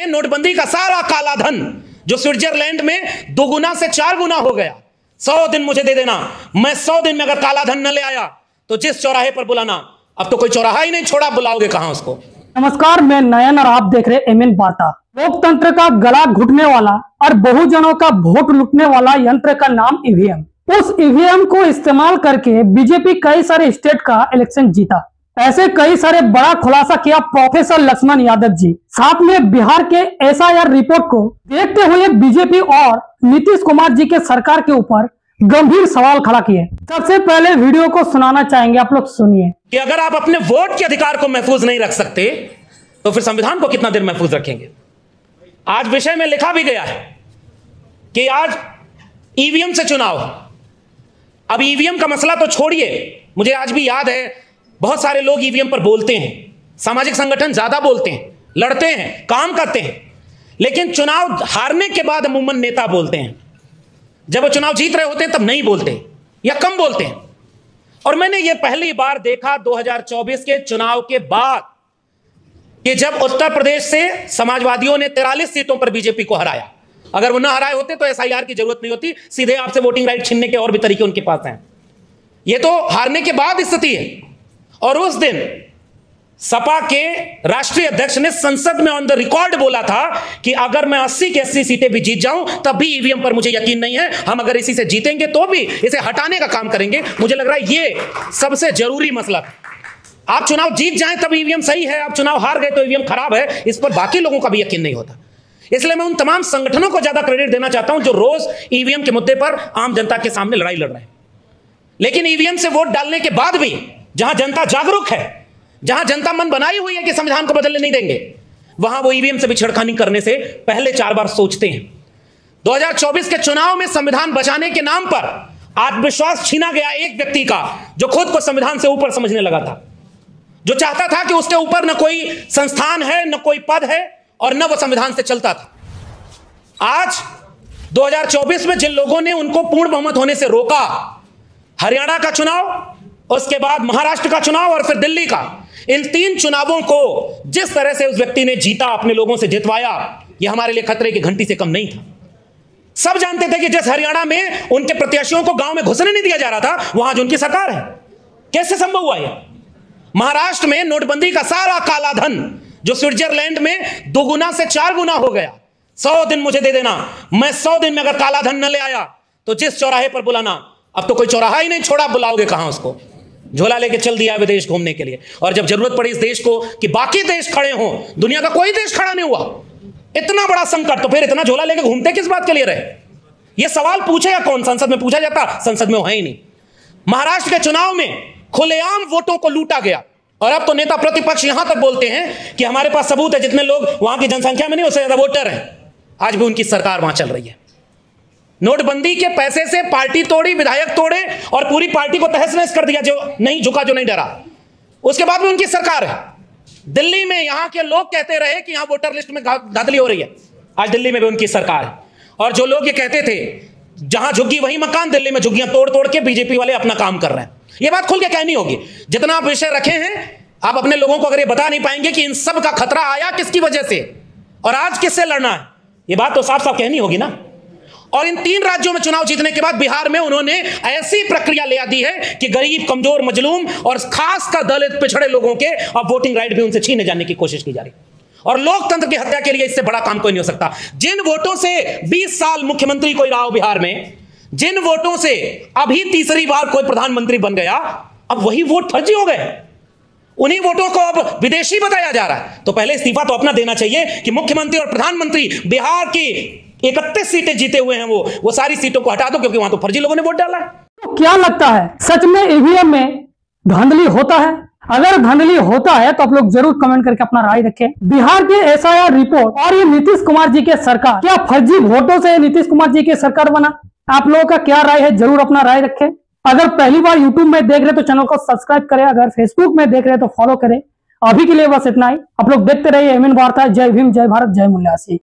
नोटबंदी का सारा काला धन जो स्विट्जरलैंड में 2 गुना से 4 गुना हो गया, 100 दिन मुझे दे देना, मैं 100 दिन में अगर काला धन न ले आया तो जिस चौराहे पर बुलाना। अब तो कोई चौराहा ही नहीं छोड़ा, बुलाओगे कहां उसको। नमस्कार, मैं नयन और आप देख रहे एमएन वार्ता। लोकतंत्र का गला घुटने वाला और बहुजनों का वोट लूटने वाला यंत्र का नाम ईवीएम। उस ईवीएम को इस्तेमाल करके बीजेपी कई सारे स्टेट का इलेक्शन जीता। ऐसे कई सारे बड़ा खुलासा किया प्रोफेसर लक्ष्मण यादव जी। साथ में बिहार के एसआईआर रिपोर्ट को देखते हुए बीजेपी और नीतीश कुमार जी के सरकार के ऊपर गंभीर सवाल खड़ा किए। सबसे पहले वीडियो को सुनाना चाहेंगे, आप लोग सुनिए। कि अगर आप अपने वोट के अधिकार को महफूज नहीं रख सकते तो फिर संविधान को कितना देर महफूज रखेंगे। आज विषय में लिखा भी गया है कि आज ईवीएम से चुनाव। अब ईवीएम का मसला तो छोड़िए, मुझे आज भी याद है बहुत सारे लोग ईवीएम पर बोलते हैं, सामाजिक संगठन ज्यादा बोलते हैं, लड़ते हैं, काम करते हैं, लेकिन चुनाव हारने के बाद अमूमन नेता बोलते हैं। जब वो चुनाव जीत रहे होते हैं तब नहीं बोलते या कम बोलते हैं। और मैंने ये पहली बार देखा 2024 के चुनाव के बाद कि जब उत्तर प्रदेश से समाजवादियों ने 43 सीटों पर बीजेपी को हराया। अगर वो ना हराए होते तो एसआईआर की जरूरत नहीं होती, सीधे आपसे वोटिंग राइट छीनने के और भी तरीके उनके पास हैं। ये तो हारने के बाद स्थिति है। और उस दिन सपा के राष्ट्रीय अध्यक्ष ने संसद में ऑन द रिकॉर्ड बोला था कि अगर मैं 80 की 80 सीटें भी जीत जाऊं तब भी ईवीएम पर मुझे यकीन नहीं है, हम अगर इसी से जीतेंगे तो भी इसे हटाने का काम करेंगे। मुझे लग रहा है ये सबसे जरूरी मसला है। आप चुनाव जीत जाएं तब ईवीएम सही है, आप चुनाव हार गए तो ईवीएम खराब है, इस पर बाकी लोगों का भी यकीन नहीं होता। इसलिए मैं उन तमाम संगठनों को ज्यादा क्रेडिट देना चाहता हूं जो रोज ईवीएम के मुद्दे पर आम जनता के सामने लड़ाई लड़ रहे हैं। लेकिन ईवीएम से वोट डालने के बाद भी जहां जनता जागरूक है, जहां जनता मन बनाई हुई है कि संविधान को बदलने नहीं देंगे, वहां वो ईवीएम से भी छेड़खानी करने से पहले 4 बार सोचते हैं। 2024 के चुनाव में संविधान बचाने के नाम पर आत्मविश्वास छीना गया एक व्यक्ति का जो खुद को संविधान से ऊपर समझने लगा था, जो चाहता था कि उसके ऊपर न कोई संस्थान है, न कोई पद है और न वो संविधान से चलता था। आज 2024 में जिन लोगों ने उनको पूर्ण बहुमत होने से रोका, हरियाणा का चुनाव, उसके बाद महाराष्ट्र का चुनाव और फिर दिल्ली का, इन 3 चुनावों को जिस तरह से उस व्यक्ति ने जीता, अपने लोगों से जितवाया, यह हमारे लिए खतरे की घंटी से कम नहीं था। सब जानते थे कि जिस हरियाणा में उनके प्रत्याशियों को गांव में घुसने नहीं दिया जा रहा था, वहां जो उनकी सरकार है। कैसे संभव हुआ यह? महाराष्ट्र में नोटबंदी का सारा काला धन जो स्विट्जरलैंड में 2 गुना से 4 गुना हो गया, 100 दिन मुझे दे देना, मैं 100 दिन में अगर काला धन न ले आया तो जिस चौराहे पर बुलाना। अब तो कोई चौराहा ही नहीं छोड़ा, बुलाओगे कहां उसको। झोला लेके चल दिया विदेश घूमने के लिए। और जब जरूरत पड़ी इस देश को कि बाकी देश खड़े हों, दुनिया का कोई देश खड़ा नहीं हुआ। इतना बड़ा संकट, तो फिर इतना झोला लेके घूमते किस बात के लिए रहे? यह सवाल पूछेगा कौन? संसद में पूछा जाता, संसद में वो है ही नहीं। महाराष्ट्र के चुनाव में खुलेआम वोटों को लूटा गया और अब तो नेता प्रतिपक्ष यहां तक बोलते हैं कि हमारे पास सबूत है, जितने लोग वहां की जनसंख्या में नहीं उससे ज्यादा वोटर हैं। आज भी उनकी सरकार वहां चल रही है। नोटबंदी के पैसे से पार्टी तोड़ी, विधायक तोड़े और पूरी पार्टी को तहस नहस कर दिया, जो नहीं झुका, जो नहीं डरा। उसके बाद भी उनकी सरकार है। दिल्ली में यहां के लोग कहते रहे कि यहां वोटर लिस्ट में धांधली हो रही है, आज दिल्ली में भी उनकी सरकार है। और जो लोग ये कहते थे जहां झुग्गी वही मकान, दिल्ली में झुग्गियां तोड़ तोड़ के बीजेपी वाले अपना काम कर रहे हैं। ये बात खुल के कहनी होगी। जितना आप विषय रखे हैं, आप अपने लोगों को अगर ये बता नहीं पाएंगे कि इन सब का खतरा आया किसकी वजह से और आज किससे लड़ना है, ये बात तो साफ साफ कहनी होगी ना। और इन 3 राज्यों में चुनाव जीतने के बाद बिहार में उन्होंने ऐसी प्रक्रिया ले दी है कि गरीब, कमजोर, मजलूम और खासकर दलित पिछड़े लोगों के अब वोटिंग राइट भी उनसे छीने जाने की कोशिश की जा रही है। और लोकतंत्र की हत्या के लिए इससे बड़ा काम कोई नहीं हो सकता। जिन वोटों से 20 साल मुख्यमंत्री कोई रहा हो बिहार में, जिन वोटों से अभी तीसरी बार कोई प्रधानमंत्री बन गया, अब वही वोट फर्जी हो गए। उन्हीं वोटों को अब विदेशी बताया जा रहा है। तो पहले इस्तीफा तो अपना देना चाहिए कि मुख्यमंत्री और प्रधानमंत्री बिहार की 31 सीटें जीते हुए हैं, वो सारी सीटों को हटा दो, क्योंकि वहां तो फर्जी लोगों ने वोट डाला है। तो क्या लगता है, सच में ईवीएम में धांधली होता है? अगर धांधली होता है तो आप लोग जरूर कमेंट करके अपना राय रखें। बिहार के एसआईआर रिपोर्ट और ये नीतीश कुमार जी के सरकार, क्या फर्जी वोटों से नीतीश कुमार जी की सरकार बना? आप लोगों का क्या राय है, जरूर अपना राय रखें। अगर पहली बार यूट्यूब में देख रहे तो चैनल को सब्सक्राइब करें, अगर फेसबुक में देख रहे तो फॉलो करें। अभी के लिए बस इतना ही। आप लोग देखते रहिए एमएन वार्ता। जय भीम, जय भारत, जय मूल्यासी।